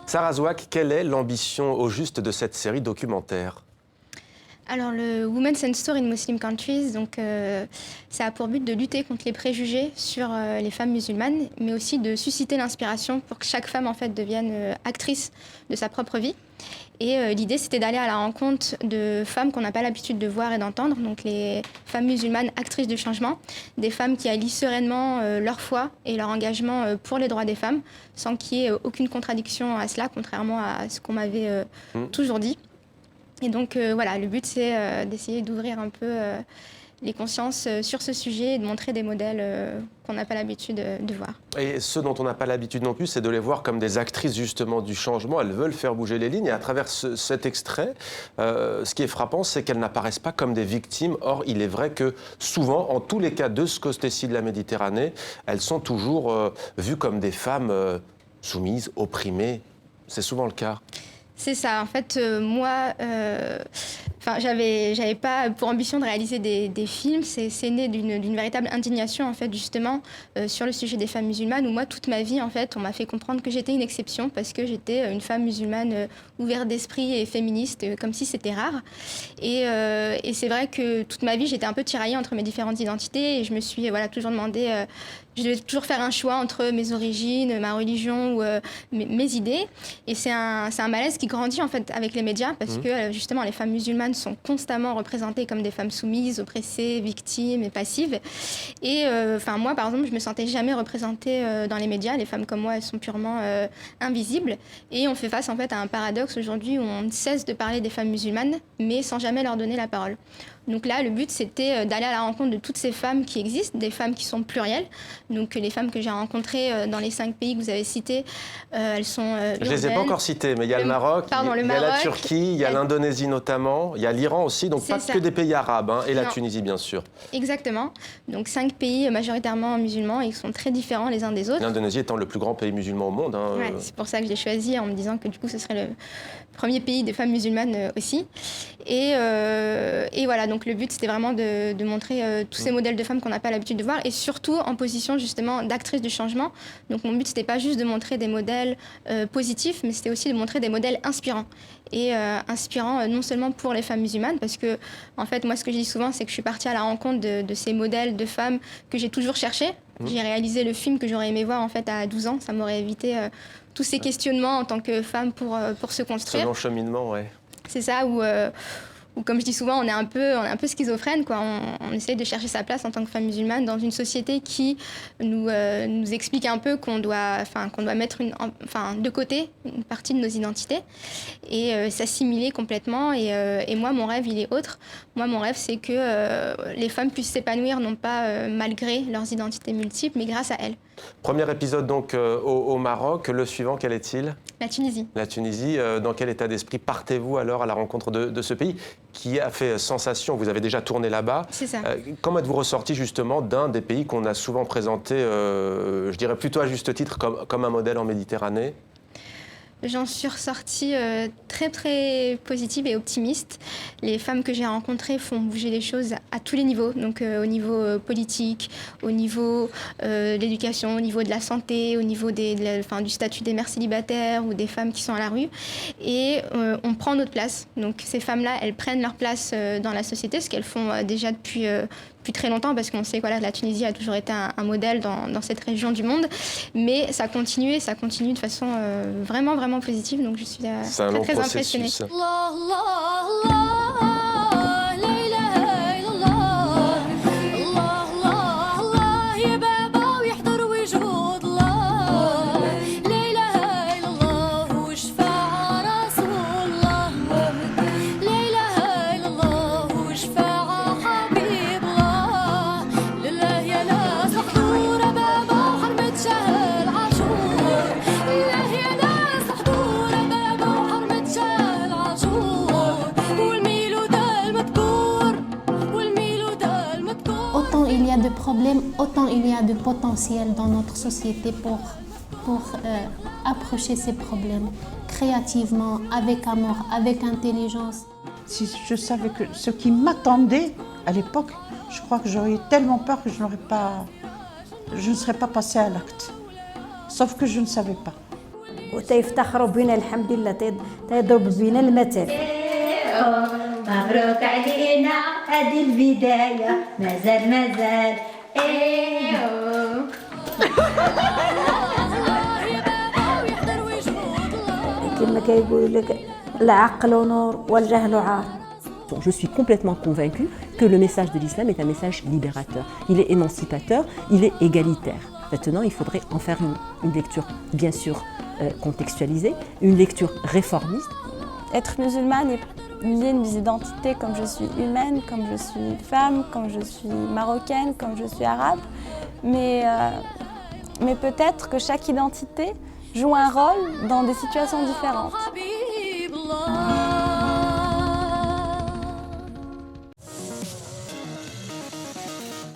Sarah Zouak, quelle est l'ambition au juste de cette série documentaire? Alors le Women's and Store in Muslim Countries, donc, ça a pour but de lutter contre les préjugés sur les femmes musulmanes, mais aussi de susciter l'inspiration pour que chaque femme en fait devienne actrice de sa propre vie. Et l'idée, c'était d'aller à la rencontre de femmes qu'on n'a pas l'habitude de voir et d'entendre, donc les femmes musulmanes actrices de changement, des femmes qui allient sereinement leur foi et leur engagement pour les droits des femmes, sans qu'il y ait aucune contradiction à cela, contrairement à ce qu'on m'avait toujours dit. Et donc voilà, le but c'est d'essayer d'ouvrir un peu les consciences sur ce sujet et de montrer des modèles qu'on n'a pas l'habitude de voir. Et ce dont on n'a pas l'habitude non plus, c'est de les voir comme des actrices justement du changement. Elles veulent faire bouger les lignes et à travers cet extrait, ce qui est frappant, c'est qu'elles n'apparaissent pas comme des victimes. Or, il est vrai que souvent, en tous les cas de ce côté-ci de la Méditerranée, elles sont toujours vues comme des femmes soumises, opprimées. C'est souvent le cas. C'est ça. En fait, moi, j'avais pas pour ambition de réaliser des films. C'est né d'une véritable indignation, en fait, justement, sur le sujet des femmes musulmanes, où moi, toute ma vie, en fait, on m'a fait comprendre que j'étais une exception parce que j'étais une femme musulmane ouverte d'esprit et féministe, comme si c'était rare. Et c'est vrai que toute ma vie, j'étais un peu tiraillée entre mes différentes identités et je me suis toujours demandé... je devais toujours faire un choix entre mes origines, ma religion ou mes idées. Et c'est un malaise qui grandit en fait avec les médias parce que justement les femmes musulmanes sont constamment représentées comme des femmes soumises, oppressées, victimes et passives. Et moi par exemple, je me sentais jamais représentée dans les médias. Les femmes comme moi, elles sont purement invisibles. Et on fait face en fait à un paradoxe aujourd'hui où on ne cesse de parler des femmes musulmanes, mais sans jamais leur donner la parole. Donc là, le but, c'était d'aller à la rencontre de toutes ces femmes qui existent, des femmes qui sont plurielles. Donc les femmes que j'ai rencontrées dans les 5 pays que vous avez cités, elles sont urbaines. Je ne les ai pas encore citées, mais il y a le Maroc, il y a la Turquie, il y a l'Indonésie notamment, il y a l'Iran aussi, donc pas que des pays arabes, et la Tunisie bien sûr. Exactement. Donc 5 pays majoritairement musulmans et qui sont très différents les uns des autres. L'Indonésie étant le plus grand pays musulman au monde. Ouais, c'est pour ça que je l'ai choisi en me disant que du coup ce serait le premier pays de femmes musulmanes aussi. Et voilà, donc le but c'était vraiment de montrer tous ces modèles de femmes qu'on n'a pas l'habitude de voir et surtout en position justement d'actrice du changement. Donc mon but c'était pas juste de montrer des modèles positifs, mais c'était aussi de montrer des modèles inspirants. Et inspirants non seulement pour les femmes musulmanes, parce que en fait moi ce que je dis souvent c'est que je suis partie à la rencontre de ces modèles de femmes que j'ai toujours cherchés. J'ai réalisé le film que j'aurais aimé voir en fait à 12 ans, ça m'aurait évité tous ces questionnements en tant que femme pour se construire. Ce long cheminement, ouais. C'est ça, où comme je dis souvent, on est un peu schizophrène, quoi. On essaye de chercher sa place en tant que femme musulmane dans une société qui nous explique un peu qu'on doit mettre de côté une partie de nos identités et s'assimiler complètement. Et moi, mon rêve, il est autre. Moi, mon rêve, c'est que les femmes puissent s'épanouir, non pas malgré leurs identités multiples, mais grâce à elles. Premier épisode donc au Maroc. Le suivant, quel est-il? La Tunisie. La Tunisie. Dans quel état d'esprit partez-vous alors à la rencontre de ce pays qui a fait sensation? Vous avez déjà tourné là-bas. C'est ça. Comment êtes-vous ressorti justement d'un des pays qu'on a souvent présenté, je dirais plutôt à juste titre, comme un modèle en Méditerranée? J'en suis ressortie très très positive et optimiste. Les femmes que j'ai rencontrées font bouger les choses à tous les niveaux, donc au niveau politique, au niveau de l'éducation, au niveau de la santé, au niveau du statut des mères célibataires ou des femmes qui sont à la rue. Et on prend notre place. Donc ces femmes-là, elles prennent leur place dans la société, ce qu'elles font déjà depuis très longtemps, parce qu'on sait que la Tunisie a toujours été un modèle dans cette région du monde. Mais ça continue et ça continue de façon vraiment positive. Donc je suis très impressionnée. Il y a de problèmes, autant il y a de potentiel dans notre société pour approcher ces problèmes créativement, avec amour, avec intelligence. Si je savais que ce qui m'attendait à l'époque, je crois que j'aurais eu tellement peur que je ne serais pas passée à l'acte. Sauf que je ne savais pas. وتيفتخروا بنا الحمد لله تيضرب بنا المثل. مبروك علينا هذه البداية مازال كما كيقولوا لك العقل نور والجهل عار. Je suis complètement convaincue que le message de l'islam est un message libérateur. Il est émancipateur, il est égalitaire. Maintenant, il faudrait en faire une lecture, bien sûr, contextualisée, une lecture réformiste. Être musulmane est lié à une identité comme je suis humaine, comme je suis femme, comme je suis marocaine, comme je suis arabe. Mais peut-être que chaque identité joue un rôle dans des situations différentes.